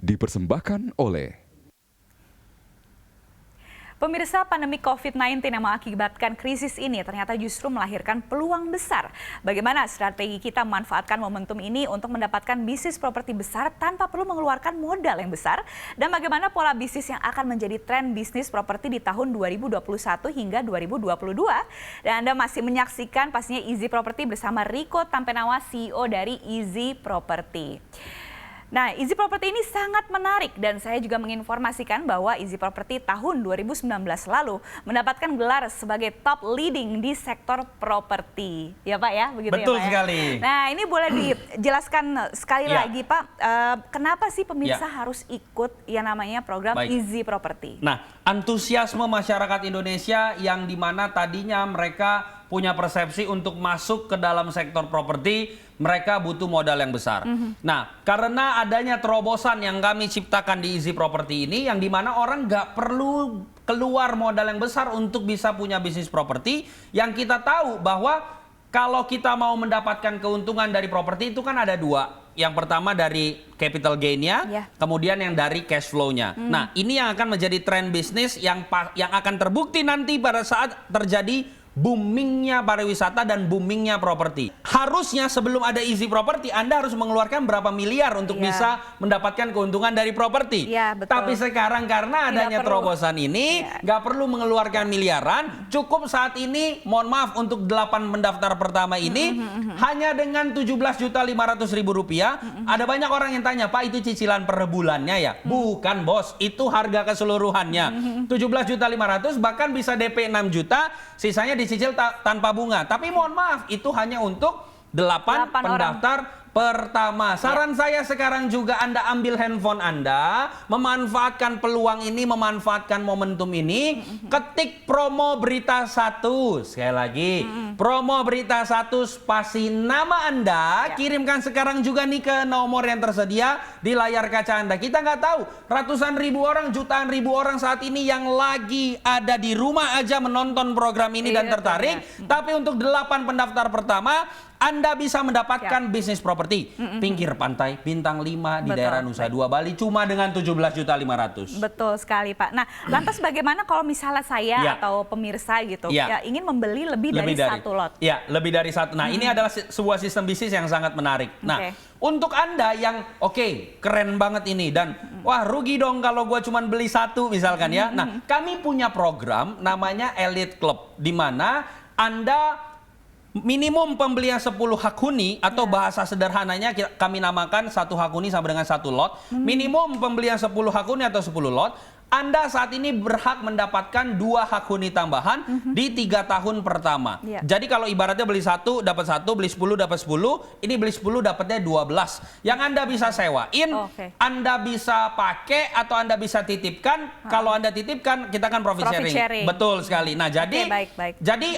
dipersembahkan oleh Pemirsa, pandemi COVID-19 yang mengakibatkan krisis ini ternyata justru melahirkan peluang besar. Bagaimana strategi kita memanfaatkan momentum ini untuk mendapatkan bisnis properti besar tanpa perlu mengeluarkan modal yang besar? Dan bagaimana pola bisnis yang akan menjadi tren bisnis properti di tahun 2021 hingga 2022? Dan Anda masih menyaksikan pastinya Easy Property bersama Riko Tampenawa, CEO dari Easy Property. Nah, Easy Property ini sangat menarik dan saya juga menginformasikan bahwa Easy Property tahun 2019 lalu mendapatkan gelar sebagai top leading di sektor properti. Ya Pak ya, begitu Betul ya Pak sekali. ya? Nah, ini boleh dijelaskan sekali lagi Pak, kenapa sih pemirsa harus ikut yang namanya program Easy Property? Nah, antusiasme masyarakat Indonesia yang dimana tadinya mereka punya persepsi untuk masuk ke dalam sektor properti, mereka butuh modal yang besar. Nah, karena adanya terobosan yang kami ciptakan di Easy Property ini, yang dimana orang nggak perlu keluar modal yang besar untuk bisa punya bisnis properti, yang kita tahu bahwa kalau kita mau mendapatkan keuntungan dari properti itu kan ada dua. Yang pertama dari capital gain-nya, kemudian yang dari cash flow-nya. Nah, ini yang akan menjadi tren bisnis yang akan terbukti nanti pada saat terjadi boomingnya pariwisata dan boomingnya properti. Harusnya sebelum ada Easy Property, Anda harus mengeluarkan berapa miliar untuk bisa mendapatkan keuntungan dari properti. Tapi sekarang karena adanya terobosan ini, nggak perlu mengeluarkan miliaran. Cukup saat ini, mohon maaf, untuk 8 pendaftar pertama ini, hanya dengan Rp17.500.000. Ada banyak orang yang tanya, Pak, itu cicilan per bulannya ya? Bukan bos, itu harga keseluruhannya. 17.500.000 bahkan bisa DP 6 juta, sisanya dicicil tanpa bunga. Tapi mohon maaf, itu hanya untuk 8 pendaftar pertama. Saran saya sekarang juga Anda ambil handphone Anda, memanfaatkan peluang ini, memanfaatkan momentum ini, ketik promo berita 1. Sekali lagi, promo berita 1 spasi nama Anda, kirimkan sekarang juga nih ke nomor yang tersedia di layar kaca Anda. Kita nggak tahu, ratusan ribu orang, jutaan ribu orang saat ini yang lagi ada di rumah aja menonton program ini dan tertarik. Tapi untuk 8 pendaftar pertama, Anda bisa mendapatkan bisnis properti pinggir pantai bintang 5 di daerah Nusa Dua Bali cuma dengan 17.500.000. Betul sekali Pak. Nah, lantas bagaimana kalau misalnya saya atau pemirsa gitu ya ingin membeli lebih dari satu lot? Ya, lebih dari satu. Nah, ini adalah sebuah sistem bisnis yang sangat menarik. Nah, untuk Anda yang keren banget ini dan wah rugi dong kalau gua cuma beli satu misalkan ya. Nah, kami punya program namanya Elite Club di mana Anda minimum pembelian 10 hak huni atau bahasa sederhananya kami namakan 1 hak huni sama dengan 1 lot. Minimum pembelian 10 hak huni atau 10 lot. Anda saat ini berhak mendapatkan 2 hak huni tambahan di 3 tahun pertama. Jadi kalau ibaratnya beli 1 dapat 1, beli 10 dapat 10, ini beli 10 dapatnya 12. Yang Anda bisa sewain, Anda bisa pakai atau Anda bisa titipkan. Kalau Anda titipkan, kita kan profit sharing. Betul sekali. Nah, jadi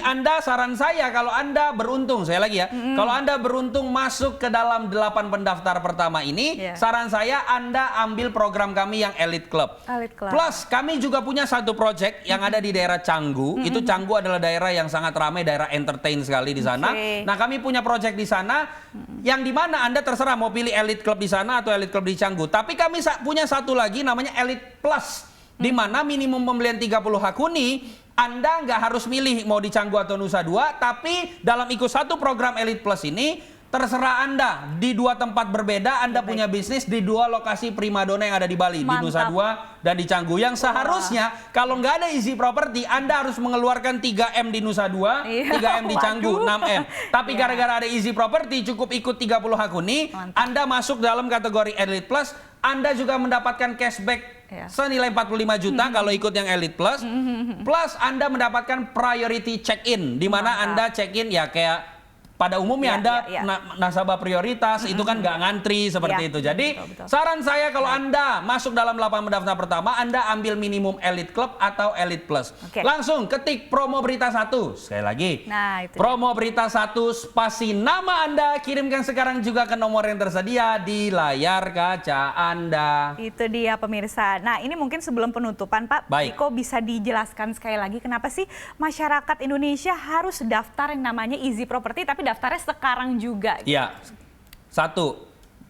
Anda, saran saya kalau Anda beruntung, saya lagi ya, kalau Anda beruntung masuk ke dalam 8 pendaftar pertama ini, saran saya Anda ambil program kami yang Elite Club. Plus kami juga punya satu project yang ada di daerah Canggu. Itu Canggu adalah daerah yang sangat ramai, daerah entertain sekali di sana. Nah, kami punya project di sana yang dimana Anda terserah mau pilih Elite Club di sana atau Elite Club di Canggu. Tapi kami punya satu lagi namanya Elite Plus, di mana minimum pembelian 30 hak huni. Anda nggak harus milih mau di Canggu atau Nusa Dua, tapi dalam ikut satu program Elite Plus ini terserah Anda di 2 tempat berbeda. Anda punya bisnis di 2 lokasi primadona yang ada di Bali, di Nusa Dua dan di Canggu. Yang seharusnya kalau nggak ada Easy Property, Anda harus mengeluarkan 3M di Nusa Dua, 3M di Canggu, 6M. Tapi gara-gara ada Easy Property, cukup ikut 30 hak huni, Anda masuk dalam kategori Elite Plus. Anda juga mendapatkan cashback senilai 45 juta kalau ikut yang Elite Plus. Plus Anda mendapatkan priority check-in, di mana Anda check-in ya kayak pada umumnya Anda nasabah prioritas, itu kan nggak ngantri seperti itu. Jadi saran saya kalau Anda masuk dalam 8 pendaftar pertama, Anda ambil minimum Elite Club atau Elite Plus. Langsung ketik promo berita 1. Sekali lagi, promo berita 1 spasi nama Anda, kirimkan sekarang juga ke nomor yang tersedia di layar kaca Anda. Itu dia pemirsa. Nah, ini mungkin sebelum penutupan Pak, Riko bisa dijelaskan sekali lagi kenapa sih masyarakat Indonesia harus daftar yang namanya Easy Property tapi daftarnya sekarang juga? Iya. 1,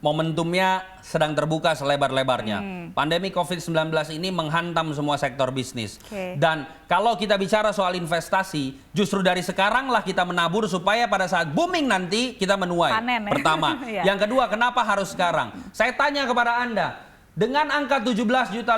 momentumnya sedang terbuka selebar-lebarnya. Pandemi COVID-19 ini menghantam semua sektor bisnis. Dan kalau kita bicara soal investasi, justru dari sekarang lah kita menabur supaya pada saat booming nanti kita menuai. Panen, ya. Pertama. Yang kedua, kenapa harus sekarang? Saya tanya kepada Anda, dengan angka 17.500.000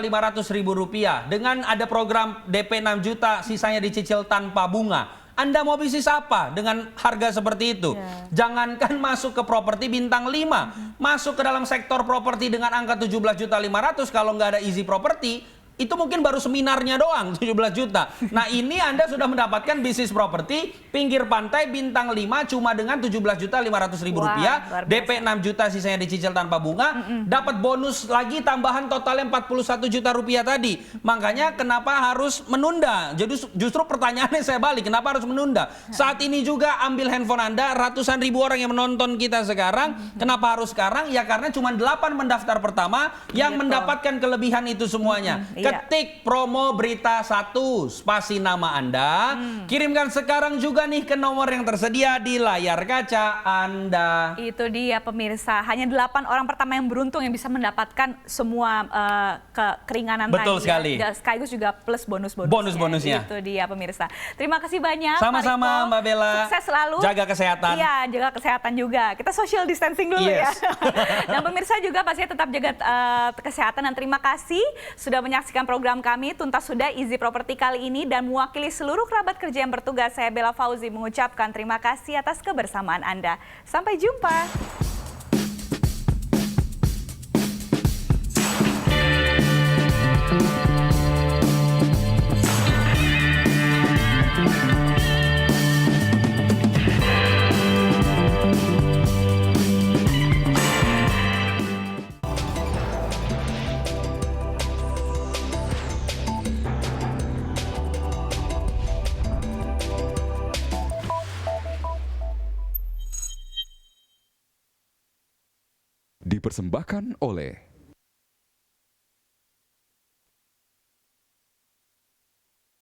rupiah, dengan ada program DP 6 juta, sisanya dicicil tanpa bunga, Anda mau bisnis apa dengan harga seperti itu? Jangankan masuk ke properti bintang 5, masuk ke dalam sektor properti dengan angka 17.500.000 kalau nggak ada easy property, itu mungkin baru seminarnya doang 17 juta. Nah ini Anda sudah mendapatkan bisnis properti pinggir pantai bintang 5 cuma dengan 17.500.000 rupiah, DP 6 juta sisanya dicicil tanpa bunga, dapat bonus lagi tambahan totalnya 41 juta rupiah tadi. Makanya kenapa harus menunda? Jadi justru pertanyaannya saya balik, kenapa harus menunda? Saat ini juga ambil handphone Anda, ratusan ribu orang yang menonton kita sekarang, kenapa harus sekarang? Ya karena cuma 8 mendaftar pertama yang mendapatkan kelebihan itu semuanya. Ketik promo berita 1, spasi nama Anda, kirimkan sekarang juga nih ke nomor yang tersedia di layar kaca Anda. Itu dia pemirsa, hanya 8 orang pertama yang beruntung yang bisa mendapatkan semua keringanan tadi. Betul sekali. Sekaligus juga plus bonus-bonusnya. Bonus-bonusnya. Itu dia pemirsa. Terima kasih banyak. Sama-sama Mbak Bella. Sukses selalu. Jaga kesehatan. Iya, jaga kesehatan juga. Kita social distancing dulu ya. Dan pemirsa juga pastinya tetap jaga kesehatan dan terima kasih sudah menyaksikan program kami Tuntas Sudah Easy Property kali ini dan mewakili seluruh kerabat kerja yang bertugas, saya Bella Fauzi mengucapkan terima kasih atas kebersamaan Anda. Sampai jumpa. Dipersembahkan oleh